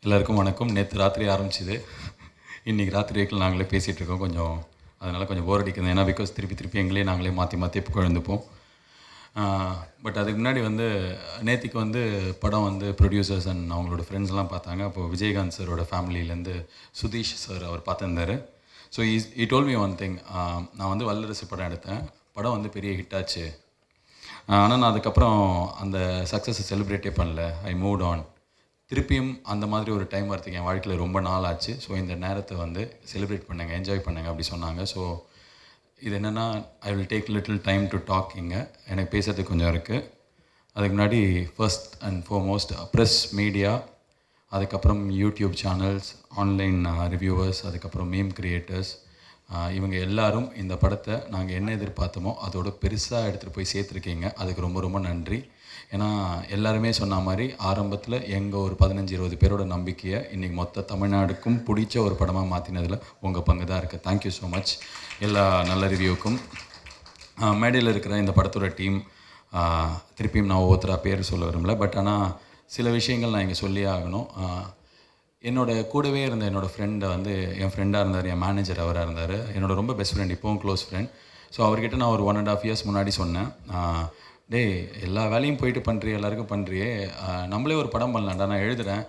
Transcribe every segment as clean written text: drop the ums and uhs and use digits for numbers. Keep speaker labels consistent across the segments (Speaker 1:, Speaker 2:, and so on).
Speaker 1: எல்லாருக்கும் வணக்கம். நேற்று ராத்திரி ஆரம்பிச்சிது, இன்றைக்கி ராத்திரி வரைக்கும் நாங்களே பேசிகிட்டு இருக்கோம். கொஞ்சம் அதனால் கொஞ்சம் போர் அடிக்குது. ஏன்னா பிகாஸ் திருப்பி எங்களே நாங்களே மாற்றி மாற்றி குழந்துப்போம். பட் அதுக்கு முன்னாடி நேற்றுக்கு படம் ப்ரொடியூசர்ஸ் அண்ட் அவங்களோட ஃப்ரெண்ட்ஸ்லாம் பார்த்தாங்க. அப்போது விஜயகாந்த் சாரோட ஃபேமிலியிலேருந்து Sudhish sir our பார்த்துருந்தார். So he told me one thing. நான் வல்லரசு படம் எடுத்தேன். படம் பெரிய ஹிட் ஆச்சு. ஆனால் நான் அதுக்கப்புறம் அந்த சக்ஸஸை செலிப்ரேட்டே பண்ணல. ஐ மூவ்ட் ஆன். திருப்பியும் அந்த மாதிரி ஒரு டைம் வரதுக்கு என் வாழ்க்கையில் ரொம்ப நாள் ஆச்சு. ஸோ இந்த நேரத்தை செலிப்ரேட் பண்ணுங்க, என்ஜாய் பண்ணுங்க அப்படி சொன்னாங்க. ஸோ இது என்னென்னா, I will take little time to talk. எனக்கு பேசுறதுக்கு கொஞ்சம் இருக்குது. அதுக்கு முன்னாடி first and foremost press media, அதுக்கப்புறம் யூடியூப் சேனல்ஸ், ஆன்லைன் ரிவ்யூவர்ஸ், அதுக்கப்புறம் மீம் கிரியேட்டர்ஸ், இவங்க எல்லாரும் இந்த படத்தை நாங்கள் என்ன எதிர்பார்த்தோமோ அதோட பெருசாக எடுத்துகிட்டு போய் சேர்த்துருக்கீங்க. அதுக்கு ரொம்ப ரொம்ப நன்றி. ஏன்னா எல்லாருமே சொன்ன மாதிரி ஆரம்பத்தில் எங்கள் ஒரு 15-20 பேரோட நம்பிக்கையை இன்றைக்கி மொத்த தமிழ்நாடுக்கும் பிடிச்ச ஒரு படமாக மாற்றினதில் உங்கள் பங்கு தான் இருக்குது. தேங்க்யூ ஸோ மச் எல்லா நல்ல ரிவ்யூவுக்கும். மேடையில் இருக்கிற இந்த படத்தோட டீம், திருப்பியும் நான் ஒவ்வொருத்தராக பேர் சொல்ல விரும்பல. பட் ஆனால் சில விஷயங்கள் நான் இங்கே சொல்லியே ஆகணும். கூடவே இருந்த என்னோடய ஃப்ரெண்டை என் ஃப்ரெண்டாக இருந்தார், என் மேனேஜர் அவராக இருந்தார், என்னோடய ரொம்ப பெஸ்ட் ஃப்ரெண்ட், இப்போவும் க்ளோஸ் ஃப்ரெண்ட். ஸோ அவர்கிட்ட நான் ஒரு 1.5 years முன்னாடி சொன்னேன், டேய் எல்லா வேலையும் போயிட்டு பண்ணுறியே, எல்லாருக்கும் பண்ணுறியே, நம்மளே ஒரு படம் பண்ணலாம்டா, நான் எழுதுகிறேன்,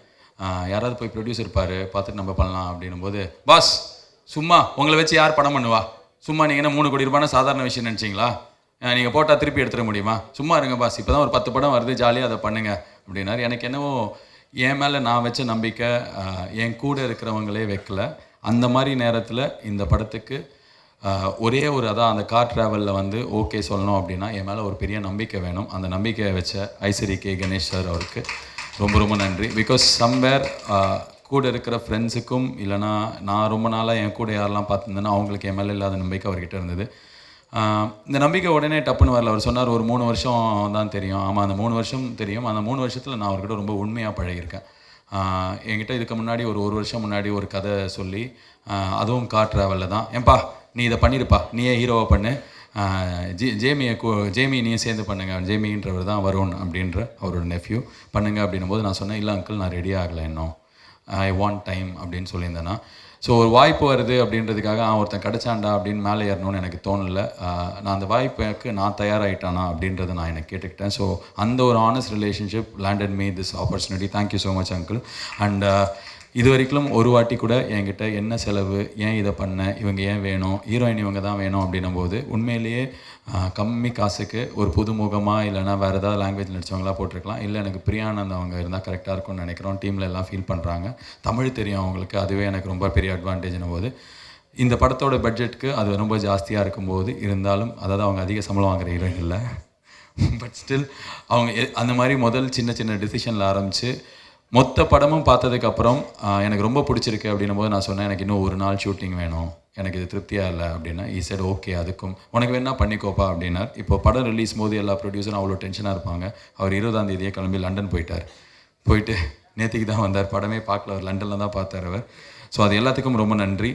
Speaker 1: யாராவது போய் ப்ரொடியூசர் பாரு, பார்த்துட்டு நம்ம பண்ணலாம் அப்படின்னும் போது, பாஸ் சும்மா உங்களை வச்சு யார் படம் பண்ணுவா, சும்மா நீங்கள் என்ன 3 கோடி ரூபாய்னா சாதாரண விஷயம் நினச்சிங்களா, நீங்கள் போட்டால் திருப்பி எடுத்துட முடியுமா, சும்மா இருங்க பாஸ், இப்போ தான் ஒரு 10 படம் வருது, ஜாலியாக அதை பண்ணுங்க அப்படின்னாரு. எனக்கு என்னவோ என் மேலே நான் வச்ச நம்பிக்கை என் கூட இருக்கிறவங்களே வைக்கல. அந்த மாதிரி நேரத்தில் இந்த படத்துக்கு ஒரே ஒரு அந்த கார் ட்ராவலில் ஓகே சொல்லணும் அப்படின்னா என் மேலே ஒரு பெரிய நம்பிக்கை வேணும். அந்த நம்பிக்கையை வச்ச ஐஸ்வரி கே கணேஷ் சார் அவருக்கு ரொம்ப ரொம்ப நன்றி. பிகாஸ் சம்வேர் கூட இருக்கிற ஃப்ரெண்ட்ஸுக்கும் இல்லைனா நான் ரொம்ப நாளாக என் கூட யாரெல்லாம் பார்த்துருந்தேன்னா அவங்களுக்கு என் மேலே இல்லாத நம்பிக்கை அவர்கிட்ட இருந்தது. இந்த நம்பிக்கை உடனே டப்புன்னு வரல. அவர் சொன்னார் ஒரு 3 வருஷம் தான் தெரியும். ஆமாம், அந்த 3 வருஷம் தெரியும். அந்த 3 வருஷத்தில் நான் அவர்கிட்ட ரொம்ப உண்மையாக பழகியிருக்கேன். என்கிட்ட இதுக்கு முன்னாடி ஒரு வருஷம் முன்னாடி ஒரு கதை சொல்லி, அதுவும் கார் ட்ராவலில் தான், ஏன்பா நீ இதை பண்ணியிருப்பா, நீயே ஹீரோவை பண்ணு, ஜேமி நீயே சேர்ந்து பண்ணுங்க, ஜேமின்றவர் தான் வருண் அப்படின்ற அவரோட நெஃப்யூ பண்ணுங்க அப்படின்னும் போது நான் சொன்னேன், இல்லை அங்கிள் நான் ரெடி ஆகலை இன்னும், ஐ வாண்ட் டைம் அப்படின்னு சொல்லியிருந்தேன்னா. ஸோ ஒரு வாய்ப்பு வருது அப்படின்றதுக்காக ஒருத்தன் கிடச்சாண்டா அப்படின்னு மேலே ஏறணும்னு எனக்கு தோணலை. நான் அந்த வாய்ப்புக்கு நான் தயாராகிட்டானா அப்படின்றத நான் எனக்கு கேட்டுக்கிட்டேன். ஸோ அந்த ஒரு honest relationship landed me this opportunity. Thank you so much uncle. And இது வரைக்கும் ஒரு வாட்டி கூட என்கிட்ட என்ன செலவு, ஏன் இதை பண்ண, இவங்க ஏன் வேணும், ஹீரோயின் இவங்க தான் வேணும் அப்படின்னும் போது உண்மையிலேயே கம்மி காசுக்கு ஒரு புதுமுகமாக இல்லைனா வேறு ஏதாவது லாங்குவேஜ் நடித்தவங்களாக போட்டிருக்கலாம், இல்லை எனக்கு பிரியானந்த் அவங்க இருந்தால் கரெக்டாக இருக்கும்னு நினைக்கிறோம். டீமில் எல்லாம் ஃபீல் பண்ணுறாங்க, தமிழ் தெரியும் அவங்களுக்கு, அதுவே எனக்கு ரொம்ப பெரிய அட்வான்டேஜ்னும் போது இந்த படத்தோட பட்ஜெட்டுக்கு அது ரொம்ப ஜாஸ்தியாக இருக்கும்போது இருந்தாலும், அதாவது அவங்க அதிக சம்பளம் வாங்குகிற ஹீரோயின் இல்லை, பட் ஸ்டில் அவங்க அந்த மாதிரி முதல் சின்ன சின்ன டிசிஷனில் ஆரம்பித்து மொத்த படமும் பார்த்ததுக்கப்புறம் எனக்கு ரொம்ப பிடிச்சிருக்கு அப்படின்னும் போது நான் சொன்னேன், எனக்கு இன்னும் ஒரு நாள் ஷூட்டிங் வேணும், எனக்கு இது திருப்தியாக இல்லை அப்படின்னா, ஈ சைடு ஓகே, அதுக்கும் உனக்கு வேணா பண்ணிக்கோப்பா அப்படின்னார். இப்போ படம் ரிலீஸ் போது எல்லா ப்ரொடியூசரும் அவ்வளோ டென்ஷனாக இருப்பாங்க. அவர் 20ஆம் தேதியே கிளம்பி லண்டன் போயிட்டு நேற்றுக்கு தான் வந்தார். படமே பார்க்கல, அவர் லண்டனில் தான் பார்த்தார் அவர். ஸோ அது எல்லாத்துக்கும் ரொம்ப நன்றி.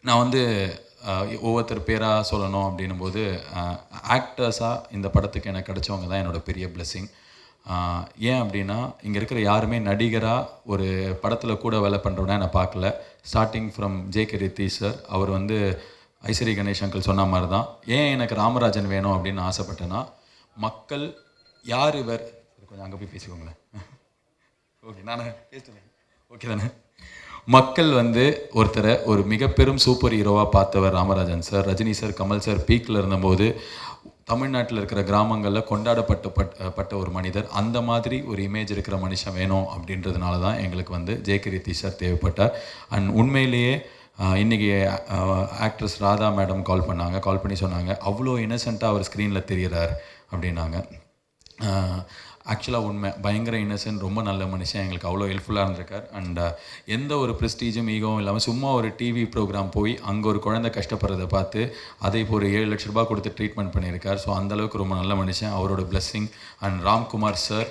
Speaker 1: நான் ஒவ்வொருத்தர் பேராக சொல்லணும் அப்படின்னும் போது ஆக்டர்ஸாக இந்த படத்துக்கு எனக்கு கிடைச்சவங்க தான் என்னோடய பெரிய பிளெஸ்ஸிங். ஏன் அப்படின்னா, இங்கே இருக்கிற யாருமே நடிகராக ஒரு படத்தில் கூட வேலை பண்ணுறோன்னா நான் பார்க்கல. Starting from JK. Rithish sir, அவர் ஐஸ்வரி கணேஷ் அங்கிள் சொன்ன மாதிரி தான். ஏன் எனக்கு ராமராஜன் வேணும் அப்படின்னு ஆசைப்பட்டேன்னா, மக்கள் யார் இவர், கொஞ்சம் அங்கே போய் பேசிக்கோங்களேன், ஓகே நான் பேசுகிறேன், ஓகே தானே, மக்கள் ஒருத்தரை ஒரு மிக பெரும் சூப்பர் ஹீரோவாக பார்த்தவர் Ramarajan sir. Rajini sir, Kamal sir பீக்கில் இருந்தபோது தமிழ்நாட்டில் இருக்கிற கிராமங்களில் கொண்டாடப்பட்ட ஒரு மனிதர். அந்த மாதிரி ஒரு இமேஜ் இருக்கிற மனுஷன் வேணும் அப்படின்றதுனால தான் எங்களுக்கு ஜே.கே. ரித்தீஷ் சார் தேவைப்பட்டார். அண்ட் உண்மையிலேயே இன்றைக்கி ஆக்ட்ரஸ் ராதா மேடம் கால் பண்ணி சொன்னாங்க, அவ்வளோ இன்னசென்ட்டாக அவர் ஸ்க்ரீனில் தெரிகிறார் அப்படின்னாங்க. ஆக்சுவலாக உண்மை, பயங்கர இன்னசென்ட், ரொம்ப நல்ல மனுஷன், எங்களுக்கு அவ்வளோ ஹெல்ப்ஃபுல்லாக இருந்திருக்கார். அண்ட் எந்த ஒரு ப்ரெஸ்டீஜும் ஈகவும் இல்லாமல் சும்மா ஒரு டிவி ப்ரோக்ராம் போய் அங்கே ஒரு குழந்தை கஷ்டப்படுறதை பார்த்து அதை இப்போ ஒரு 7 லட்ச ரூபா கொடுத்து ட்ரீட்மெண்ட் பண்ணியிருக்கார். ஸோ அந்தளவுக்கு ரொம்ப நல்ல மனுஷன், அவரோட blessing. And Ramkumar sir,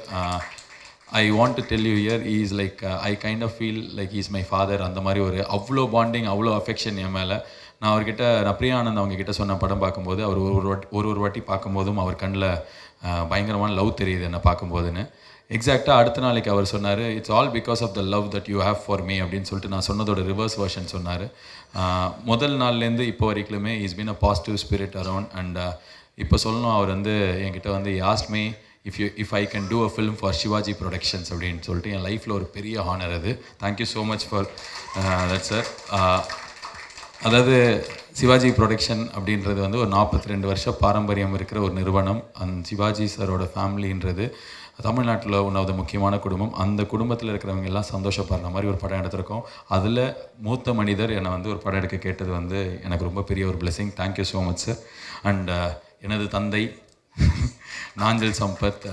Speaker 1: I want to tell you here, he is like I kind of feel like he is my father. அந்த மாதிரி அவ்வளோ பாண்டிங், அவ்வளோ அஃபெக்ஷன் என் மேலே. நான் பிரியானந்த் அவங்கக்கிட்ட சொன்ன படம் பார்க்கும்போது அவர் ஒரு வாட்டி பார்க்கும்போதும் அவர் கண்ணில் பயங்கரமான லவ் தெரியுது என்னை பார்க்கும்போதுன்னு. எக்ஸாக்டாக அடுத்த நாளைக்கு அவர் சொன்னார், it's all because of the love that you have for me அப்படின்னு சொல்லிட்டு நான் சொன்னதோட ரிவர்ஸ் வெர்ஷன் சொன்னார். முதல் நாள்லேருந்து இப்போ வரைக்குமே is been a positive spirit around. And இப்போ சொல்லணும், அவர் வந்து என்கிட்ட வந்து asked me if I can do a film for Sivaji productions அப்படின்னு சொல்லிட்டு என் லைஃப்பில் ஒரு பெரிய ஹானர் அது. Thank you so much for that sir. அதாவது சிவாஜி ப்ரொடக்ஷன் அப்படின்றது வந்து ஒரு 42 வருஷம் பாரம்பரியம் இருக்கிற ஒரு நிறுவனம். சிவாஜி சாரோட ஃபேமிலின்றது தமிழ்நாட்டில் ஒன்றாவது முக்கியமான குடும்பம். அந்த குடும்பத்தில் இருக்கிறவங்க எல்லாம் சந்தோஷப்படுற மாதிரி ஒரு படம் எடுத்திருக்கோம். அதில் மூத்த மனிதர் என்னை வந்து ஒரு படம் எடுக்க கேட்டது வந்து எனக்கு ரொம்ப பெரிய ஒரு blessing. Thank you so much sir. And எனது தந்தை நாஞ்சல் சம்பத்,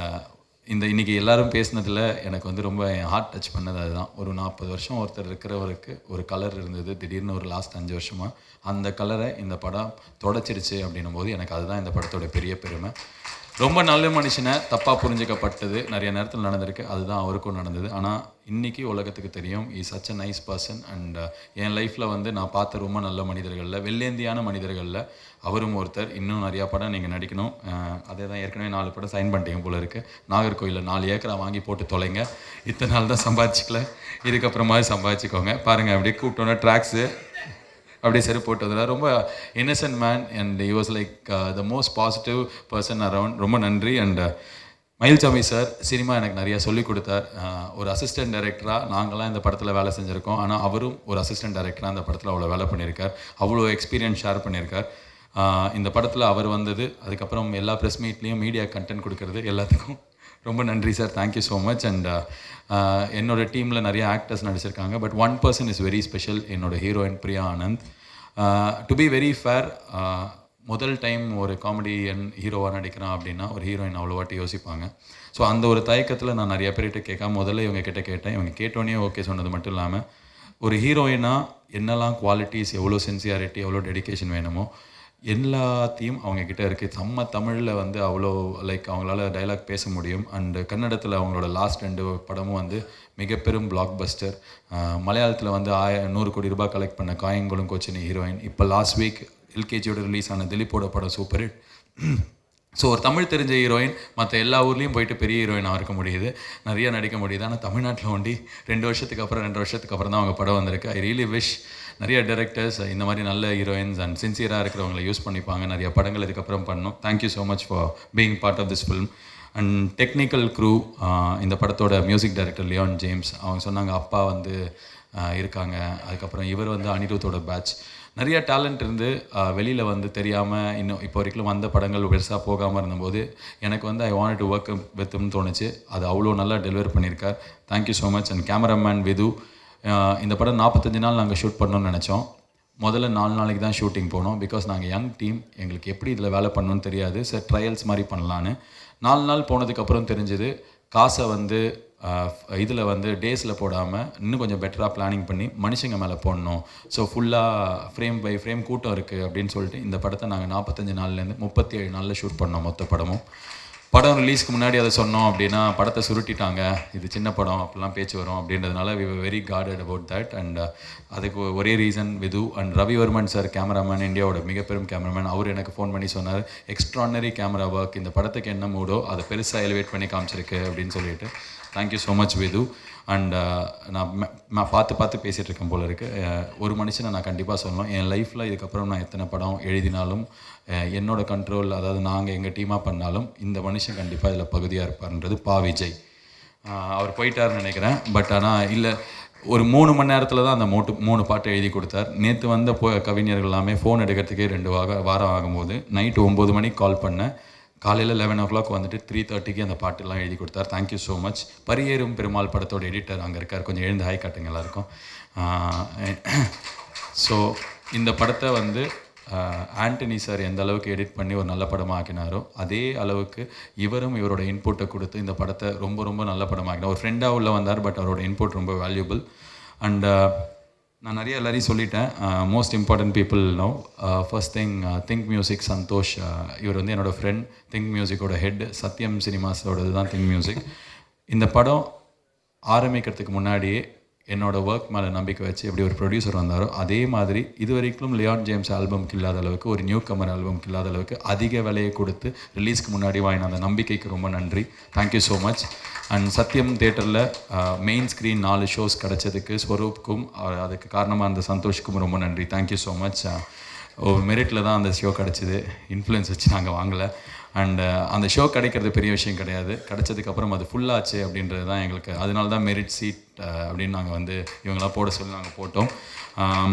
Speaker 1: இன்றைக்கி எல்லோரும் பேசினதில் எனக்கு வந்து ரொம்ப என் ஹார்ட் டச் பண்ணது அதுதான். ஒரு 40 வருஷம் ஒருத்தர் இருக்கிறவருக்கு ஒரு கலர் இருந்தது, திடீர்னு ஒரு லாஸ்ட் 5 வருஷமாக அந்த கலரை இந்த படம் தொடச்சிருச்சு அப்படின்னும் போது எனக்கு அதுதான் இந்த படத்தோட பெரிய பெருமை. ரொம்ப நல்ல மனுஷனை தப்பாக புரிஞ்சிக்கப்பட்டது நிறைய நேரத்தில் நடந்திருக்கு, அதுதான் அவருக்கும் நடந்தது. ஆனால் இன்றைக்கி உலகத்துக்கு தெரியும் is such a nice person. And என் லைஃப்பில் வந்து நான் பார்த்த ரொம்ப நல்ல மனிதர்களில், வெள்ளேந்தியான மனிதர்களில் அவரும் ஒருத்தர். இன்னும் நிறையா படம் நீங்கள் நடிக்கணும். அதே தான் ஏற்கனவே 4 படம் சைன் பண்ணிட்டீங்க போல இருக்குது. நாகர்கோயிலில் 4 ஏக்கரா வாங்கி போட்டு தொலைங்க. இத்தனை நாள் தான் சம்பாதிச்சிக்கல, இதுக்கப்புறமா சம்பாதிச்சிக்கோங்க. பாருங்கள் அப்படியே கூப்பிட்டோன்னா ட்ராக்ஸு அப்படியே சரி போட்டு வந்தார். ரொம்ப Innocent man and he was like the most positive person around. ரொம்ப நன்றி. அண்ட் மயில்சாமி சார் சினிமா எனக்கு நிறையா சொல்லிக் கொடுத்தார். ஒரு அசிஸ்டன்ட் டைரக்டராக நாங்களாம் இந்த படத்தில் வேலை செஞ்சுருக்கோம், ஆனால் அவரும் ஒரு அசிஸ்டன்ட் டைரக்டராக அந்த படத்தில் அவ்வளோ வேலை பண்ணியிருக்கார், அவ்வளோ எக்ஸ்பீரியன்ஸ் ஷேர் பண்ணியிருக்கார். இந்த படத்தில் அவர் வந்தது, அதுக்கப்புறம் எல்லா ப்ரெஸ் மீட்லேயும் மீடியா கண்டென்ட் கொடுக்கறது, எல்லாத்துக்கும் ரொம்ப நன்றி sir. Thank you so much. And என்னோடய டீமில் நிறைய ஆக்டர்ஸ் நடிச்சிருக்காங்க, but one person is very special, என்னோடய heroine Priya Anand. To be very fair, முதல் டைம் ஒரு காமெடியன் ஹீரோவாக நடிக்கிறான் அப்படின்னா ஒரு ஹீரோயின் அவ்வளோ வாட்டி யோசிப்பாங்க. ஸோ அந்த ஒரு தயக்கத்தில் நான் நிறைய பேர்கிட்ட கேட்காம முதல்ல இவங்க கிட்ட கேட்டேன். இவங்க கேட்டோன்னே ஓகே சொன்னது மட்டும் இல்லாமல், ஒரு ஹீரோயினாக என்னெல்லாம் குவாலிட்டிஸ், எவ்வளோ சின்சியாரிட்டி, எவ்வளோ டெடிக்கேஷன் வேணுமோ எல்லாத்தையும் அவங்கக்கிட்ட இருக்குது. செம்ம தமிழில் வந்து அவ்வளோ லைக் அவங்களால டைலாக் பேச முடியும். அண்டு கன்னடத்தில் அவங்களோட லாஸ்ட் 2 படமும் வந்து மிகப்பெரும் பிளாக் பஸ்டர். மலையாளத்தில் வந்து 100 கோடி ரூபாய் கலெக்ட் பண்ண காயங்குளம் கோச்சினி ஹீரோயின். இப்போ லாஸ்ட் வீக் எல்கேஜியோட ரிலீஸ் ஆன திலீப்போட படம் சூப்பர் ஹிட். ஸோ ஒரு தமிழ் தெரிஞ்ச ஹீரோயின் மற்ற எல்லா ஊர்லேயும் போயிட்டு பெரிய ஹீரோயினாக இருக்க முடியுது, நிறைய நடிக்க முடியுது. ஆனால் தமிழ்நாட்டில் ஒண்டி 2 வருஷத்துக்கு அப்புறம் தான் அவங்க படம் வந்திருக்கு. ஐ ரியலி விஷ் நிறைய டைரக்டர்ஸ் இந்த மாதிரி நல்ல ஹீரோயின்ஸ் அண்ட் சின்சியராக இருக்கிறவங்களை யூஸ் பண்ணிப்பாங்க, நிறைய படங்கள் இதுக்கப்புறம் பண்ணணும். Thank you so much for being part of this film. And technical crew, இந்த படத்தோட மியூசிக் டைரக்டர் லியோன் ஜேம்ஸ், அவங்க சொன்னாங்க அப்பா வந்து இருக்காங்க. அதுக்கப்புறம் இவர் வந்து அனிருத்தோட பேட்ச். நிறைய டேலண்ட் இருந்து வெளியில் வந்து தெரியாமல் இன்னும் இப்போ வரைக்கும் வந்த படங்கள் பெருசாக போகாமல் இருந்தபோது எனக்கு வந்து ஐ வாண்ட் டு ஒர்க் வித்னு தோணுச்சு. அது அவ்வளோ நல்லா டெலிவர் பண்ணியிருக்கார். Thank you so much. And cameraman Vidhu, இந்த படம் 45 நாள் நாங்கள் ஷூட் பண்ணணும்னு நினச்சோம். முதல்ல 4 நாளைக்கு தான் ஷூட்டிங் போனோம். பிகாஸ் நாங்கள் யங் டீம், எங்களுக்கு எப்படி இதில் வேலை பண்ணணும்னு தெரியாது. சார் ட்ரையல்ஸ் மாதிரி பண்ணலான்னு 4 நாள் போனதுக்கப்புறம் தெரிஞ்சது காசை வந்து இதில் வந்து டேஸில் போடாமல் இன்னும் கொஞ்சம் பெட்டராக பிளானிங் பண்ணி மனுஷங்க மேலே போடணும். ஸோ ஃபுல்லாக ஃப்ரேம் பை ஃப்ரேம் கூட்டம் இருக்குது அப்படின்னு சொல்லிட்டு இந்த படத்தை நாங்கள் 45 நாள்லேருந்து 37 நாளில் ஷூட் பண்ணோம் மொத்த படமும். படம் ரிலீஸ்க்கு முன்னாடி அதை சொன்னோம் அப்படின்னா படத்தை சுருட்டிட்டாங்க, இது சின்ன படம் அப்படிலாம் பேச்சு வரும் அப்படின்றதுனால we were very guarded about that. And அதுக்கு ஒரே reason Vidhu. And Ravivarman sir cameraman, இந்தியாவோட மிகப்பெரும் கேமராமேன், அவர் எனக்கு ஃபோன் பண்ணி சொன்னார் எக்ஸ்ட்ரானரி கேமரா ஒர்க், இந்த படத்துக்கு என்ன மூடோ அதை பெருசாக எலிவேட் பண்ணி காமிச்சிருக்கு அப்படின்னு சொல்லிட்டு. Thank you so much Vidhu. And நான் பார்த்து பேசிகிட்டு இருக்கேன் போல இருக்குது. ஒரு மனுஷனை நான் கண்டிப்பாக சொல்லணும், என் லைஃப்பில் இதுக்கப்புறம் நான் எத்தனை படம் எழுதினாலும் என்னோட கண்ட்ரோல், அதாவது நாங்கள் எங்கள் டீமாக பண்ணாலும் இந்த மனுஷன் கண்டிப்பாக இதில் பகுதியாக இருப்பார்ன்றது பா விஜய். அவர் போயிட்டார்னு நினைக்கிறேன். பட் ஆனால் இல்லை, ஒரு 3 மணி நேரத்தில் தான் அந்த 3 பாட்டு எழுதி கொடுத்தார். நேற்று வந்த கவிஞர்கள் எல்லாமே ஃபோன் எடுக்கிறதுக்கே 2 வாரம் ஆகும்போது நைட்டு 9 மணிக்கு கால் பண்ணேன். காலையில் 11 o'clock வந்துட்டு 3:30க்கு அந்த பாட்டெல்லாம் எழுதி கொடுத்தார். Thank you so much. Pariyerum Perumal படத்தோட எடிட்டர் அங்கே இருக்கார், கொஞ்சம் எழுந்து ஹாய் காட்டுங்க எல்லாருக்கும். ஸோ இந்த படத்தை வந்து ஆண்டனி சார் எந்த அளவுக்கு எடிட் பண்ணி ஒரு நல்ல படமாக ஆக்கினாரோ அதே அளவுக்கு இவரும் இவரோட இன்புட்டை கொடுத்து இந்த படத்தை ரொம்ப ரொம்ப நல்ல படமாக ஆக்கினார். ஒரு ஃப்ரெண்டாக உள்ள வந்தார், பட் அவரோட இன்புட் ரொம்ப வேல்யூபிள். அண்ட் நான் நிறைய எல்லாரையும் சொல்லிட்டேன். Most important people know. First thing Think Music Santosh, இவர் வந்து என்னோடய ஃப்ரெண்ட். திங்க் மியூசிக்கோட ஹெட் சத்யம் சினிமாஸோடது தான் திங்க் மியூசிக். இந்த படம் ஆரம்பிக்கிறதுக்கு முன்னாடியே என்னோடய ஒர்க் மேலே நம்பிக்கை வச்சு எப்படி ஒரு ப்ரொடியூசர் வந்தாரோ அதே மாதிரி இது வரைக்கும் லியான் ஜேம்ஸ் ஆல்பம்க்கு இல்லாத அளவுக்கு, ஒரு நியூ கமர் ஆல்பம்க்கு இல்லாத அளவுக்கு அதிக விலையை கொடுத்து ரிலீஸ்க்கு முன்னாடி வாங்கின அந்த நம்பிக்கைக்கு ரொம்ப நன்றி. Thank you so much. அண்ட் சத்யம் தேட்டரில் மெயின் ஸ்க்ரீன் 4 ஷோஸ் கிடச்சதுக்கு ஸ்வரூப்க்கும் அதுக்கு காரணமாக அந்த சந்தோஷ்க்கும் ரொம்ப நன்றி. Thank you so much. மெரிட்டில் தான் அந்த ஷோ கிடச்சிது, இன்ஃப்ளூயன்ஸ் வச்சு நாங்கள் வாங்கலை. அண்டு அந்த ஷோ கிடைக்கிறது பெரிய விஷயம் கிடையாது, கிடைச்சதுக்கப்புறம் அது ஃபுல்லாச்சு அப்படின்றது தான் எங்களுக்கு. அதனால தான் மெரிட் சீட் அப்படின்னு நாங்கள் வந்து இவங்களாம் போட சொல்லி நாங்கள் போட்டோம்.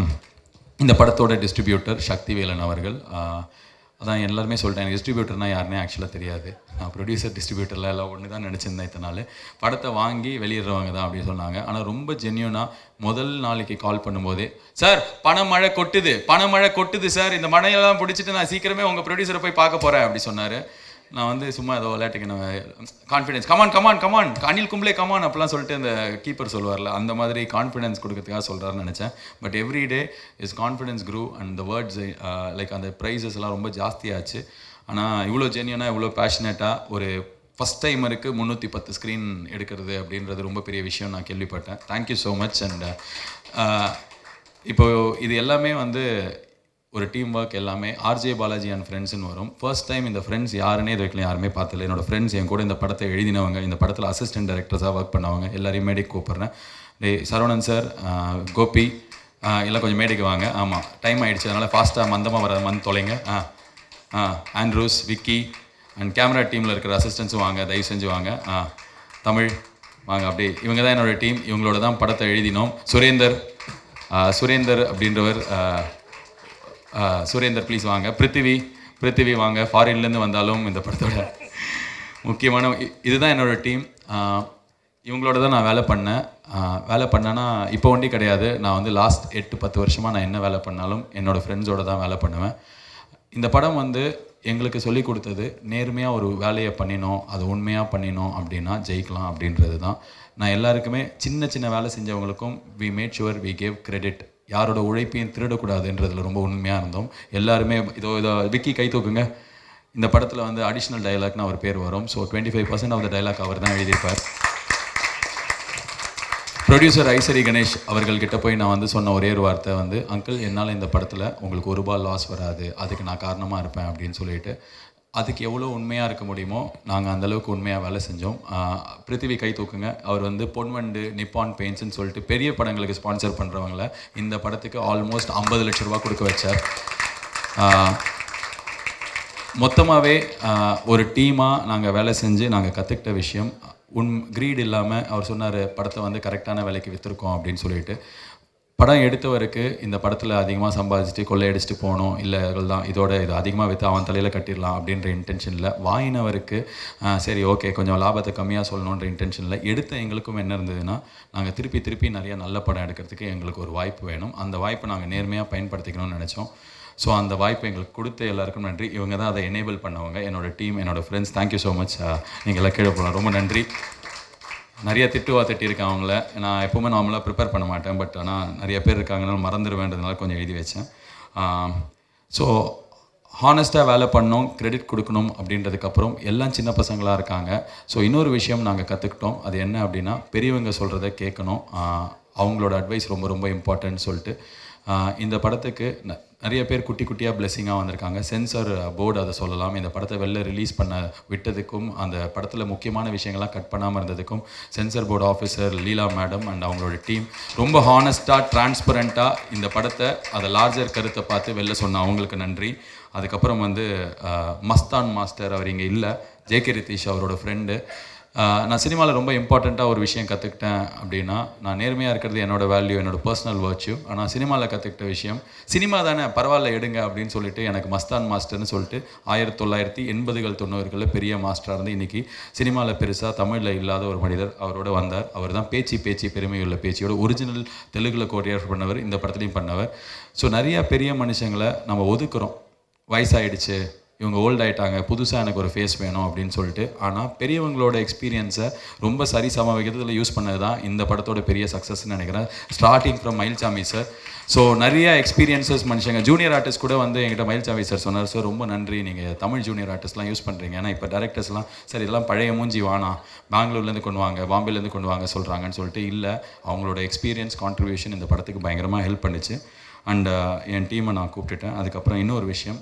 Speaker 1: இந்த படத்தோட டிஸ்ட்ரிபியூட்டர் சக்திவேலன் அவர்கள். அதான் எல்லாருமே சொல்லிட்டேன், டிஸ்ட்ரிபியூட்டர்னால் யாருன்னே ஆக்சுவலாக தெரியாது. நான் ப்ரொடியூசர் டிஸ்ட்ரிபியூட்டரில் எல்லாம் ஒன்று தான் நினச்சிருந்தேன் இத்தனை நாள். படத்தை வாங்கி வெளியிடுறவங்க தான் அப்படின்னு சொன்னாங்க. ஆனால் ரொம்ப ஜென்யூனாக முதல் நாளைக்கு கால் பண்ணும்போதே, சார் பணமழை கொட்டுது சார், இந்த மழையெல்லாம் பிடிச்சிட்டு நான் சீக்கிரமே உங்கள் ப்ரொடியூசரை போய் பார்க்க போகிறேன் அப்படி சொன்னார். நான் வந்து சும்மா ஏதோ விளையாட்டுக்கு நான் confidence come on Anil Kumble come on அப்படிலாம் சொல்லிட்டு அந்த கீப்பர் சொல்லுவார்ல, அந்த மாதிரி கான்ஃபிடென்ஸ் கொடுக்கறதுக்காக சொல்கிறாருன்னு நினச்சேன். But every day is confidence crew and the words like அந்த ப்ரைஸஸ் எல்லாம் ரொம்ப ஜாஸ்தியாச்சு. ஆனால் இவ்வளோ ஜென்யூனாக இவ்வளோ பேஷனேட்டாக ஒரு ஃபஸ்ட் டைமருக்கு 310 ஸ்க்ரீன் எடுக்கிறது அப்படின்றது ரொம்ப பெரிய விஷயம் நான் கேள்விப்பட்டேன். Thank you so much. அண்ட் இப்போது இது எல்லாமே வந்து ஒரு டீம் ஒர்க், எல்லாமே ஆர்ஜே பாலாஜி அண்ட் ஃப்ரெண்ட்ஸ்னு வரும். ஃபர்ஸ்ட் டைம் இந்த ஃப்ரெண்ட்ஸ் யாருன்னே இது வரைக்கும் யாருமே பார்த்தல. என்னோடய ஃப்ரெண்ட்ஸ் என் கூட இந்த படத்தை எழுதினவங்க, இந்த படத்தில் அசிஸ்டன்ட் டைரக்டர்ஸாக ஒர்க் பண்ணவங்க எல்லாரையும் மேடைக்கு கூப்பிட்றேன். சரவணன் சார், கோபி எல்லாம் கொஞ்சம் மேடைக்கு வாங்க. ஆமாம், டைம் ஆகிடுச்சு, அதனால் ஃபாஸ்ட்டாக மந்தமாக வந்து தொலைங்க. ஆண்ட்ரூஸ், விக்கி அண்ட் கேமரா டீமில் இருக்கிற அசிஸ்டன்ஸும் வாங்க, தயவு செஞ்சு வாங்க. தமிழ் வாங்க. அப்படியே இவங்க தான் என்னோடய டீம், இவங்களோட தான் படத்தை எழுதினோம். சுரேந்தர் அப்படின்றவர், சுரேந்தர் ப்ளீஸ் வாங்க. பிருத்திவி வாங்க, ஃபாரின்லேருந்து வந்தாலும் இந்த படத்தோட முக்கியமான இதுதான் என்னோடய டீம். இவங்களோட தான் நான் வேலை பண்ணேன்னா இப்போ ஒண்டி கிடையாது. நான் வந்து லாஸ்ட் 8-10 வருஷமாக நான் என்ன வேலை பண்ணாலும் என்னோடய ஃப்ரெண்ட்ஸோடு தான் வேலை பண்ணுவேன். இந்த படம் வந்து எங்களுக்கு சொல்லி கொடுத்தது, நேர்மையாக ஒரு வேலையை பண்ணினோம், அது உண்மையாக பண்ணினோம் அப்படின்னா ஜெயிக்கலாம் அப்படின்றது தான். நான் எல்லாருக்குமே சின்ன வேலை செஞ்சவங்களுக்கும் we made sure we gave credit. யாரோட உழைப்பையும் திருடக்கூடாதுன்றதுல ரொம்ப உண்மையாக இருந்தோம் எல்லாருமே. இதோ விக்கி கை தூக்குங்க. இந்த படத்தில் வந்து அடிஷ்னல் டைலாக்னு அவர் பேர் வரும். ஸோ 25% ஆஃப் த டைலாக் அவர் தான் எழுதியிருப்பார். ப்ரொடியூசர் ஐசரி கணேஷ் அவர்கள்கிட்ட போய் நான் வந்து சொன்ன ஒரே ஒரு வார்த்தை வந்து, அங்கிள் என்னால் இந்த படத்தில் உங்களுக்கு ₹1 லாஸ் வராது, அதுக்கு நான் காரணமாக இருப்பேன் அப்படின்னு சொல்லிட்டு, அதுக்கு எவ்வளோ உண்மையாக இருக்க முடியுமோ நாங்கள் அந்தளவுக்கு உண்மையாக வேலை செஞ்சோம். பிருத்திவி கை தூக்குங்க. அவர் வந்து பொன்வண்டு, நிப்பான் பெயிண்ட்ஸ்ன்னு சொல்லிட்டு பெரிய படங்களுக்கு ஸ்பான்சர் பண்ணுறவங்கள இந்த படத்துக்கு ஆல்மோஸ்ட் 50 லட்ச ரூபா கொடுக்க வச்சார். மொத்தமாகவே ஒரு டீமாக நாங்கள் வேலை செஞ்சு நாங்கள் கற்றுக்கிட்ட விஷயம், க்ரீட் இல்லாமல் அவர் சொன்னார் படத்தை வந்து கரெக்டான விலைக்கு விற்றுருக்கோம் அப்படின்னு சொல்லிட்டு. படம் எடுத்தவருக்கு இந்த படத்தில் அதிகமாக சம்பாதிச்சுட்டு கொள்ளையடிச்சிட்டு போகணும், இல்லை தான் இது அதிகமாக விற்று அவன் தலையில் கட்டிடலாம் அப்படின்ற இன்டென்ஷனில், வாங்கினவருக்கு சரி ஓகே கொஞ்சம் லாபத்தை கம்மியாக சொல்லணுன்ற இன்டென்ஷனில் எடுத்த எங்களுக்கும் என்ன இருந்ததுன்னா, நாங்கள் திருப்பி நிறைய நல்ல படம் எடுக்கிறதுக்கு எங்களுக்கு ஒரு வாய்ப்பு வேணும். அந்த வாய்ப்பை நாங்கள் நேர்மையாக பயன்படுத்திக்கணும்னு நினச்சோம். ஸோ அந்த வாய்ப்பை எங்களுக்கு கொடுத்த எல்லாருக்கும் நன்றி. இவங்க தான் அதை எனேபிள் பண்ணவங்க, என்னோடய டீம், என்னோடய ஃப்ரெண்ட்ஸ். Thank you so much. நீங்கள் எல்லாம் கீழே போகலாம், ரொம்ப நன்றி. நிறைய தட்டியிருக்கேன் அவங்கள. நான் எப்போவுமே நார்மலாக ப்ரிப்பேர் பண்ண மாட்டேன், பட் ஆனால் நிறைய பேர் இருக்காங்கனால மறந்துடுவேன்றதுனால கொஞ்சம் எழுதி வச்சேன். ஸோ ஹானஸ்ட்டாக வேலை பண்ணோம், கிரெடிட் கொடுக்கணும் அப்படின்றதுக்கப்புறம் எல்லாம் சின்ன பசங்களாக இருக்காங்க. ஸோ இன்னொரு விஷயம் நாங்கள் கற்றுக்கிட்டோம், அது என்ன அப்படின்னா, பெரியவங்க சொல்கிறத கேட்கணும், அவங்களோட அட்வைஸ் ரொம்ப இம்பார்ட்டன்ட்னு சொல்லிட்டு இந்த படத்துக்கு நிறைய பேர் குட்டியாக பிளெஸிங்காக வந்திருக்காங்க. சென்சார் போர்டு அதை சொல்லலாம், இந்த படத்தை வெளில ரிலீஸ் பண்ண விட்டதுக்கும் அந்த படத்தில் முக்கியமான விஷயங்கள்லாம் கட் பண்ணாமல் இருந்ததுக்கும் censor board officer Leela madam and அவங்களோட டீம் ரொம்ப ஹானஸ்ட்டாக டிரான்ஸ்பரண்ட்டாக இந்த படத்தை அதை லார்ஜர் கருத்தை பார்த்து வெளில சொன்ன அவங்களுக்கு நன்றி. அதுக்கப்புறம் வந்து மஸ்தான் மாஸ்டர், அவர் இங்கே இல்லை, ஜேகே ரித்தீஷ் அவரோட ஃப்ரெண்டு. நான் சினிமாவில் ரொம்ப இம்பார்ட்டண்ட்டாக ஒரு விஷயம் கற்றுக்கிட்டேன் அப்படின்னா, நான் நேர்மையாக இருக்கிறது என்னோடய வேல்யூ, என்னோடய பர்சனல் வர்ச்சியூ. ஆனால் சினிமாவில் கற்றுக்கிட்ட விஷயம், சினிமா தானே பரவாயில்ல எடுங்க அப்படின்னு சொல்லிட்டு எனக்கு மஸ்தான் மாஸ்டர்னு சொல்லிட்டு 1980கள் 90களில் பெரிய மாஸ்டராக இருந்து இன்றைக்கி சினிமாவில் பெருசாக தமிழில் இல்லாத ஒரு மனிதர் அவரோட வந்தார். அவர் தான் பேச்சு பெருமையுள்ள பேச்சியோட ஒரிஜினல் தெலுங்கில் கோரியோகிராஃப் பண்ணவர், இந்த படத்துலையும் பண்ணவர். ஸோ நிறையா பெரிய மனுஷங்களை நம்ம ஒதுக்குறோம், வயசாகிடுச்சு இவங்க ஓல்ட் ஆகிட்டாங்க, புதுசாக எனக்கு ஒரு ஃபேஸ் வேணும் அப்படின்னு சொல்லிட்டு. ஆனால் பெரியவங்களோட எக்ஸ்பீரியன்ஸை ரொம்ப சரிசம விகிதத்தில் யூஸ் பண்ணது தான் இந்த படத்தோட பெரிய சக்ஸஸ்ன்னு நினைக்கிறேன். Starting from Mayilsamy sir. So நிறைய எக்ஸ்பீரியன்ஸஸ் மனுஷங்க ஜூனியர் ஆர்டிஸ்ட் கூட வந்து என்கிட்ட மயில்சாமி சார் சொன்னார், சார் ரொம்ப நன்றி, நீங்கள் தமிழ் ஜூனியர் ஆர்டிஸ்ட்லாம் யூஸ் பண்ணுறீங்க. ஏன்னா இப்போ டேரக்டர்ஸ்லாம் சார் இதெல்லாம் பழைய மூஞ்சி வானா, பெங்களூர்லேருந்து கொண்டு வாங்க, பாம்பேலேருந்து கொண்டு வாங்க சொல்கிறாங்கன்னு சொல்லிட்டு. இல்லை, அவங்களோட எக்ஸ்பீரியன்ஸ் கான்ட்ரிபியூஷன் இந்த படத்துக்கு பயங்கரமாக ஹெல்ப் பண்ணிச்சு. அண்ட் என் டீமை நான் கூப்பிட்டுட்டேன். அதுக்கப்புறம் இன்னொரு விஷயம்,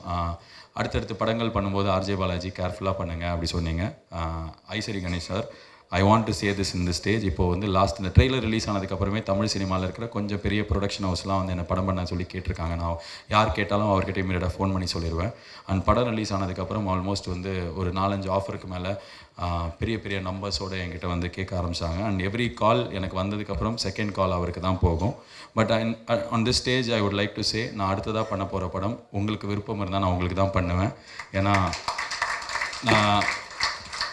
Speaker 1: அடுத்தடுத்து படங்கள் பண்ணும்போது ஆர்ஜே பாலாஜி கேர்ஃபுல்லாக பண்ணுங்கள் அப்படி சொன்னீங்க. Ishari Ganesh sir, I want to say this இந்த ஸ்டேஜ். இப்போது வந்து லாஸ்ட் இந்த ட்ரெய்லர் ரிலீஸ் ஆனதுக்கப்புறமே தமிழ் சினிமாவில் இருக்கிற கொஞ்சம் பெரிய ப்ரொடக்ஷன் ஹவுஸ்லாம் வந்து என்னை படம் பண்ண சொல்லி கேட்டிருக்காங்க. நான் யார் கேட்டாலும் அவர்கிட்ட இமீடியட்டாக ஃபோன் பண்ணி சொல்லிடுவேன். அண்ட் படம் ரிலீஸ் ஆனதுக்கப்புறம் ஆல்மோஸ்ட் வந்து ஒரு 4-5 ஆஃபருக்கு மேலே பெரிய பெரிய நம்பர்ஸோடு என்கிட்ட வந்து கேட்க ஆரம்பித்தாங்க. அண்ட் எவ்ரி கால் எனக்கு வந்ததுக்கப்புறம் செகண்ட் கால் அவருக்கு தான் போகும். But on this stage I would like to say, நான் அடுத்ததாக பண்ண போகிற படம் உங்களுக்கு விருப்பம் இருந்தால் நான் உங்களுக்கு தான் பண்ணுவேன். ஏன்னா நான்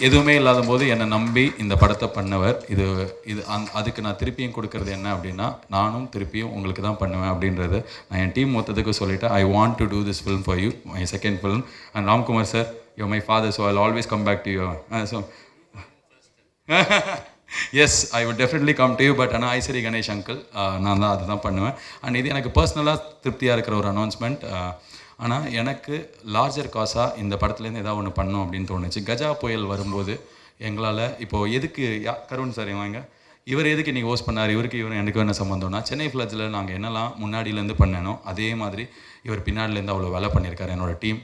Speaker 1: எதுவுமே இல்லாத போது என்னை நம்பி இந்த படத்தை பண்ணவர். அதுக்கு நான் திருப்பியும் கொடுக்கறது என்ன அப்படின்னா, நானும் திருப்பியும் உங்களுக்கு தான் பண்ணுவேன் அப்படின்றது நான் என் டீம் மொத்தத்துக்கு சொல்லிவிட்டேன். I want to do this film for you, my second film. And Ramkumar sir, you my father, so I always come back to you. So yes, I would definitely come to you. But ஆனால் Aishwari Ganesh uncle, நான் தான் அதை தான் பண்ணுவேன். And இது எனக்கு பர்சனலாக திருப்தியாக இருக்கிற ஒரு அனௌன்ஸ்மெண்ட். ஆனால் எனக்கு லார்ஜர் காசாக இந்த படத்துலேருந்து ஏதாவது ஒன்று பண்ணணும் அப்படின்னு தோணுச்சு. கஜா புயல் வரும்போது எங்களால் இப்போது எதுக்கு கருண் சார் வாங்க, இவர் எதுக்கு இன்றைக்கி ஹோஸ்ட் பண்ணார், இவருக்கு எனக்கு என்ன சம்மந்தம்னா, சென்னை ஃப்ளட்ஸில் நாங்கள் என்னெல்லாம் முன்னாடியிலேருந்து பண்ணனோ அதே மாதிரி இவர் பின்னாடிலேருந்து அவ்வளோ வேலை பண்ணியிருக்காரு என்னோடய டீம்,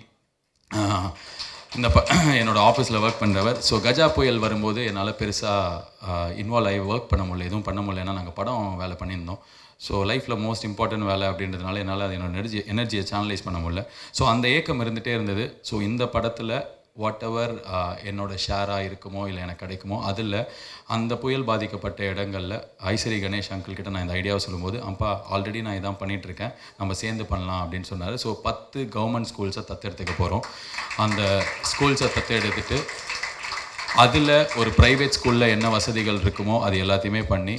Speaker 1: என்னோடய ஆஃபீஸில் ஒர்க் பண்ணுறவர். ஸோ கஜா புயல் வரும்போது என்னால் பெருசாக இன்வால்வ் ஆகி ஒர்க் பண்ண முடியல, எதுவும் பண்ண முடியல. ஏன்னா நாங்கள் படம் வேலை பண்ணியிருந்தோம். ஸோ லைஃப்பில் மோஸ்ட் இம்பார்ட்டன்ட் வேலை அப்படின்றதுனால என்னால் அது என்னோட எனர்ஜியை சேனலைஸ் பண்ண முடியல. ஸோ அந்த ஏக்கம் இருந்துகிட்டே இருந்தது. ஸோ இந்த படத்தில் வாட் எவர் என்னோடய ஷேராக இருக்குமோ இல்லை எனக்கு கிடைக்குமோ அதில் அந்த புயல் பாதிக்கப்பட்ட இடங்களில் ஐஸ்வரி கணேஷ் அங்கிள் கிட்ட நான் இந்த ஐடியாவை சொல்லும்போது, அப்பா ஆல்ரெடி நான் இதான் பண்ணிகிட்ருக்கேன், நம்ம சேர்ந்து பண்ணலாம் அப்படின்னு சொன்னார். ஸோ 10 கவர்மெண்ட் ஸ்கூல்ஸை தத்தெடுத்துக்க போகிறோம். அந்த ஸ்கூல்ஸை தத்தெடுத்துட்டு அதில் ஒரு ப்ரைவேட் ஸ்கூலில் என்ன வசதிகள் இருக்குமோ அது எல்லாத்தையுமே பண்ணி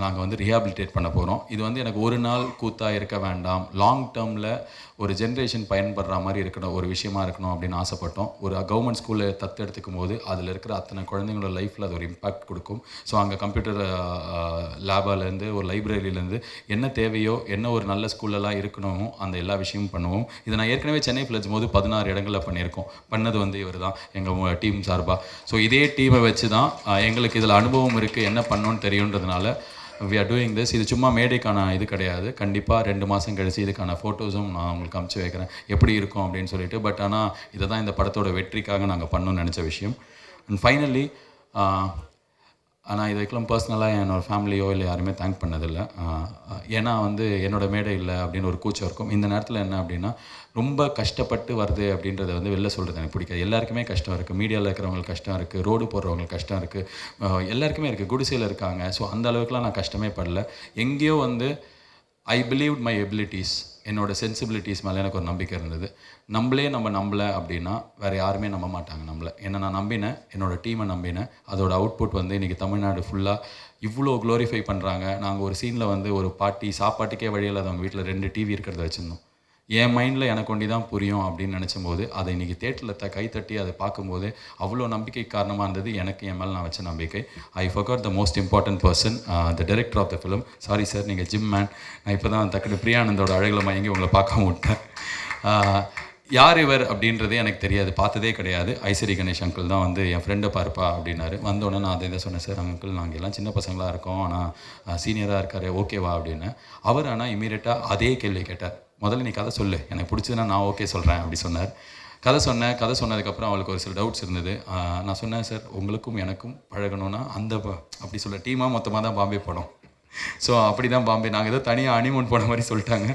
Speaker 1: நாங்கள் வந்து ரீஹாபிலிட்டேட் பண்ண போகிறோம். இது வந்து எனக்கு ஒரு நாள் கூத்தாக இருக்க வேண்டாம், லாங் டேர்மில் ஒரு ஜென்ரேஷன் பயன்படுற மாதிரி இருக்கணும், ஒரு விஷயமா இருக்கணும் அப்படின்னு ஆசைப்பட்டோம். ஒரு கவர்மெண்ட் ஸ்கூலில் தத்தெடுத்துக்கும் போது அதில் இருக்கிற அத்தனை குழந்தைங்களோட லைஃப்பில் அது ஒரு இம்பாக்ட் கொடுக்கும். ஸோ அங்கே கம்ப்யூட்டர் லேபாலேருந்து ஒரு லைப்ரரியிலேருந்து என்ன தேவையோ, என்ன ஒரு நல்ல ஸ்கூல்லலாம் இருக்கணுமோ அந்த எல்லா விஷயமும் பண்ணுவோம். இதை நான் ஏற்கனவே சென்னை ஃப்ளட்ஸ் போது 16 இடங்களில் பண்ணியிருக்கோம். பண்ணது வந்து இவர் தான் எங்கள் டீம் சார்பாக. ஸோ இதே டீமை வச்சு தான் எங்களுக்கு இதில் அனுபவம் இருக்குது, என்ன பண்ணணும்னு தெரியுன்றதுனால we are doing this. இது சும்மா மேடைக்கான இது கிடையாது. கண்டிப்பாக 2 மாதம் கழிச்சு இதுக்கான ஃபோட்டோஸும் நான் உங்களுக்கு அனுப்பிச்சி வைக்கிறேன் எப்படி இருக்கும் அப்படின்னு சொல்லிட்டு. பட் ஆனால் இதை தான் இந்த படத்தோட வெற்றிக்காக நாங்கள் பண்ணணும்னு நினச்ச விஷயம். அண்ட் ஃபைனலி நான் இதுக்கெல்லாம் பர்சனலாக என்னோடய ஃபேமிலியோ இல்லை யாருமே தேங்க் பண்ணதில்லை. ஏன்னா வந்து என்னோடய மேடை இல்லை அப்படின்னு ஒரு கூச்சம் இருக்கும். இந்த நேரத்தில் என்ன அப்படின்னா, ரொம்ப கஷ்டப்பட்டு வருது அப்படின்றத வந்து வெளில சொல்கிறது எனக்கு பிடிக்காது. எல்லாருக்குமே கஷ்டம் இருக்குது, மீடியாவில் இருக்கிறவங்களுக்கு கஷ்டம் இருக்குது, ரோடு போடுறவங்களுக்கு கஷ்டம் இருக்குது, எல்லாருக்குமே இருக்குது, குடிசையில் இருக்காங்க. ஸோ அந்த அளவுக்குலாம் நான் கஷ்டமே படல. எங்கேயோ வந்து ஐ பிலீவ்ட் மை எபிலிட்டிஸ், என்னோடய சென்சிபிலிட்டிஸ் மேலே எனக்கு ஒரு நம்பிக்கை இருந்தது. நம்ம நம்பலை அப்படின்னா வேறு யாருமே நம்ப மாட்டாங்க நம்மளை. ஏன்னா நான் நம்பினேன், என்னோடய டீமை நம்பினேன். அதோட அவுட்புட் வந்து இன்றைக்கி தமிழ்நாடு ஃபுல்லாக இவ்வளோ க்ளோரிஃபை பண்ணுறாங்க. நாங்கள் ஒரு சீனில் வந்து ஒரு பாட்டி சாப்பாட்டுக்கே வழியில் அவங்க வீட்டில் 2 டிவி இருக்கிறத வச்சுருந்தோம். என் மைண்டில் எனக்கு ஒண்டி தான் புரியும் அப்படின்னு நினச்சும்போது அதை இன்றைக்கி தேட்டரில் கைத்தட்டி அதை பார்க்கும்போது அவ்வளோ நம்பிக்கை காரணமாக இருந்தது எனக்கு. என் மேலே நான் வச்ச நம்பிக்கை. I forgot the most important person, the director of the film. Sorry sir, நீங்கள் ஜிம் மேன். நான் இப்போ தான் டக்குனு பிரியானந்தோட அழகில் மயங்கி உங்களை பார்க்க விட்டேன். யார் இவர் அப்படின்றதே எனக்கு தெரியாது, பார்த்ததே கிடையாது. ஐஸ்வரி கணேஷ் அங்கிள் தான் வந்து என் ஃப்ரெண்டை பார்ப்பா அப்படின்னாரு. வந்தோடனே நான் அதை சொன்னேன், சார் அங்கிள் நாங்கள் எல்லாம் சின்ன பசங்களாக இருக்கோம், ஆனால் சீனியராக இருக்கார், ஓகேவா அப்படின்னு. அவர் ஆனால் இமீடியட்டாக அதே கேள்வி கேட்டார். முதல்ல நீ கதை சொல்லு, எனக்கு பிடிச்சதுன்னா நான் ஓகே சொல்கிறேன் அப்படி சொன்னார். கதை சொன்னதுக்கப்புறம் அவளுக்கு ஒரு சில டவுட்ஸ் இருந்தது. நான் சொன்னேன், சார் உங்களுக்கும் எனக்கும் பழகணுன்னா அப்படி சொல்ல டீமாக மொத்தமாக தான் பாம்பே போனோம். ஸோ அப்படி தான் பாம்பே, நாங்கள் ஏதோ தனியாக ஹனிமூன் போன மாதிரி சொல்லிட்டாங்க.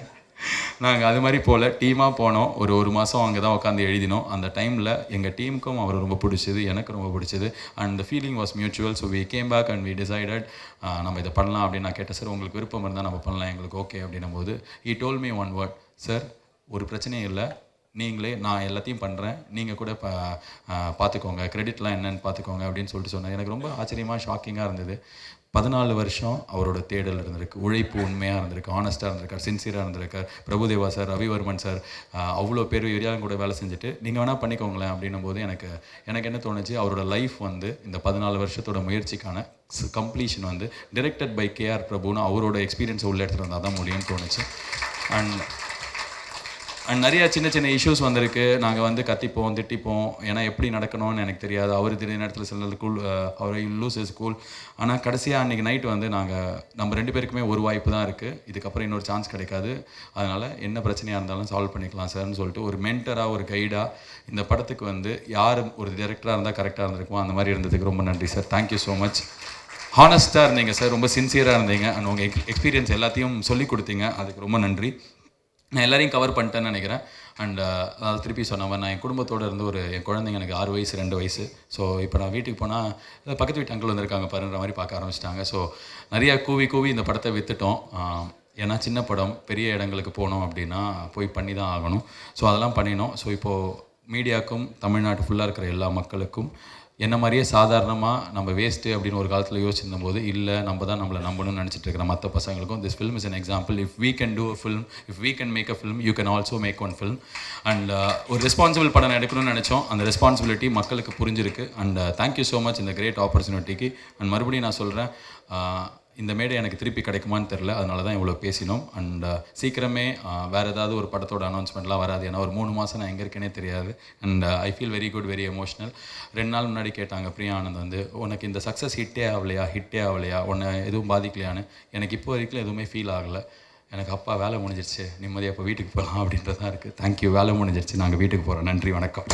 Speaker 1: நாங்கள் அது மாதிரி போல் டீமாக போனோம். ஒரு மாதம் அங்கே தான் உட்காந்து எழுதினோம். அந்த டைமில் எங்கள் டீமுக்கும் அவர் ரொம்ப பிடிச்சது, எனக்கு ரொம்ப பிடிச்சது. And the feeling was mutual. So we came back and we decided நம்ம இதை பண்ணலாம் அப்படின்னு. நான் கேட்டேன், சார் உங்களுக்கு விருப்பம் இருந்தால் நம்ம பண்ணலாம், எங்களுக்கு ஓகே அப்படின்னும் போது he told me one word, sir ஒரு பிரச்சனையும் இல்லை, நான் எல்லாத்தையும் பண்ணுறேன், நீங்கள் கூட பார்த்துக்கோங்க, கிரெடிட்லாம் என்னென்னு பார்த்துக்கோங்க அப்படின்னு சொல்லிட்டு சொன்னார். எனக்கு ரொம்ப ஆச்சரியமாக ஷாக்கிங்காக இருந்தது. 14 வருஷம் அவரோட தேடல் இருந்திருக்கு, உழைப்பு உண்மையாக இருந்திருக்கு, ஆனஸ்ட்டாக இருந்திருக்கார், சின்சியராக இருந்திருக்கார். பிரபுதேவா சார், ரவிவர்மன் சார், அவ்வளோ பேர் எரியாலும் கூட வேலை செஞ்சுட்டு நீங்கள் வேணால் பண்ணிக்கோங்களேன் அப்படின்னும் போது எனக்கு என்ன தோணுச்சு, அவரோட லைஃப் வந்து இந்த 14 வருஷத்தோட முயற்சிக்கான கம்ப்ளீஷன் வந்து டிரெக்டட் பை கேஆர் பிரபுன்னு அவரோட எக்ஸ்பீரியன்ஸை உள்ள எடுத்துகிட்டு வந்தால் தான் முடியும்னு தோணுச்சு. அண்ட் நிறையா சின்ன சின்ன இஷ்யூஸ் வந்திருக்கு. நாங்கள் வந்து கத்திப்போம், திட்டிப்போம், ஏன்னா எப்படி நடக்கணும்னு எனக்கு தெரியாது. அவர் திடீர் நேரத்தில் சில ஸ்கூல் அவர் லூஸ் ஸ்கூல். ஆனால் கடைசியாக அன்றைக்கி நைட்டு வந்து நம்ம 2 பேருக்குமே ஒரு வாய்ப்பு தான் இருக்குது, இதுக்கப்புறம் இன்னொரு சான்ஸ் கிடைக்காது, அதனால் என்ன பிரச்சனையாக இருந்தாலும் சால்வ் பண்ணிக்கலாம் சார்னு சொல்லிட்டு ஒரு மென்டராக, ஒரு கைடாக இந்த படத்துக்கு வந்து யார் ஒரு டைரக்டராக இருந்தால் கரெக்டாக இருந்திருக்கும் அந்த மாதிரி இருந்ததுக்கு ரொம்ப நன்றி சார். Thank you so much. ஹானஸ்ட்டாக இருந்தீங்க சார், ரொம்ப சின்சியராக இருந்தீங்க, அண்ட் உங்கள் எக்ஸ்பீரியன்ஸ் எல்லாத்தையும் சொல்லி கொடுத்தீங்க, அதுக்கு ரொம்ப நன்றி. நான் எல்லாரையும் கவர் பண்ணிட்டேன்னு நினைக்கிறேன். அண்ட் அதாவது திருப்பி சொன்ன மாதிரி நான் என் குடும்பத்தோடு இருந்து என் குழந்தைங்க எனக்கு 6 வயசு 2 வயசு. ஸோ இப்போ நான் வீட்டுக்கு போனால் பக்கத்து வீட்டு அங்கிள் வந்திருக்காங்க பாருன்ற மாதிரி பார்க்க ஆரம்பிச்சிட்டாங்க. ஸோ நிறையா கூவி இந்த படத்தை விற்றுட்டோம். ஏன்னா சின்ன படம், பெரிய இடங்களுக்கு போனோம் அப்படின்னா போய் பண்ணி தான் ஆகணும். ஸோ அதெல்லாம் பண்ணினோம். ஸோ இப்போது மீடியாவுக்கும் தமிழ்நாட்டு ஃபுல்லாக இருக்கிற எல்லா மக்களுக்கும் என்ன மாதிரியே சாதாரணமாக நம்ம வேஸ்ட்டு அப்படின்னு ஒரு காலத்தில் யோசிச்சிருந்த போது, இல்லை நம்ம தான் நம்மளை நம்பணும்னு நினச்சிட்டு இருக்கிற மற்ற பசங்களுக்கும் this film is an example. If we can do a film, if we can make a film, you can also make one film. And ஒரு ரெஸ்பான்சிபிள் படம் எடுக்கணும்னு நினச்சோம், அந்த ரெஸ்பான்சிபிலிட்டி மக்களுக்கு புரிஞ்சிருக்கு. அண்ட் தேங்க்யூ ஸோ மச் இந்த கிரேட் ஆப்பர்ச்சுனிட்டிக்கு. அண்ட் மறுபடியும் நான் சொல்கிறேன், இந்த மேடை எனக்கு திருப்பி கிடைக்குமான்னு தெரில, அதனால தான் இவ்வளோ பேசினோம். அண்ட் சீக்கிரமே வேறு ஏதாவது ஒரு படத்தோட அனௌன்ஸ்மெண்ட்லாம் வராது, ஏன்னா ஒரு 3 மாதம் நான் எங்கே இருக்கேனே தெரியாது. And I feel very good, very emotional. 2 நாள் முன்னாடி கேட்டாங்க பிரியா ஆனந்த் வந்து, உனக்கு இந்த சக்ஸஸ் ஹிட்டே ஆகலையா, உன்னை எதுவும் பாதிக்கலையான்னு. எனக்கு இப்போ வரைக்கும் எதுவுமே ஃபீல் ஆகலை. எனக்கு அப்பா வேலை முடிஞ்சிருச்சு, நிம்மதியாக இப்போ வீட்டுக்கு போகலாம் அப்படின்றதான் இருக்குது. தேங்க்யூ, வேலை முடிஞ்சிருச்சு, நாங்கள் வீட்டுக்கு போகிறோம். நன்றி, வணக்கம்.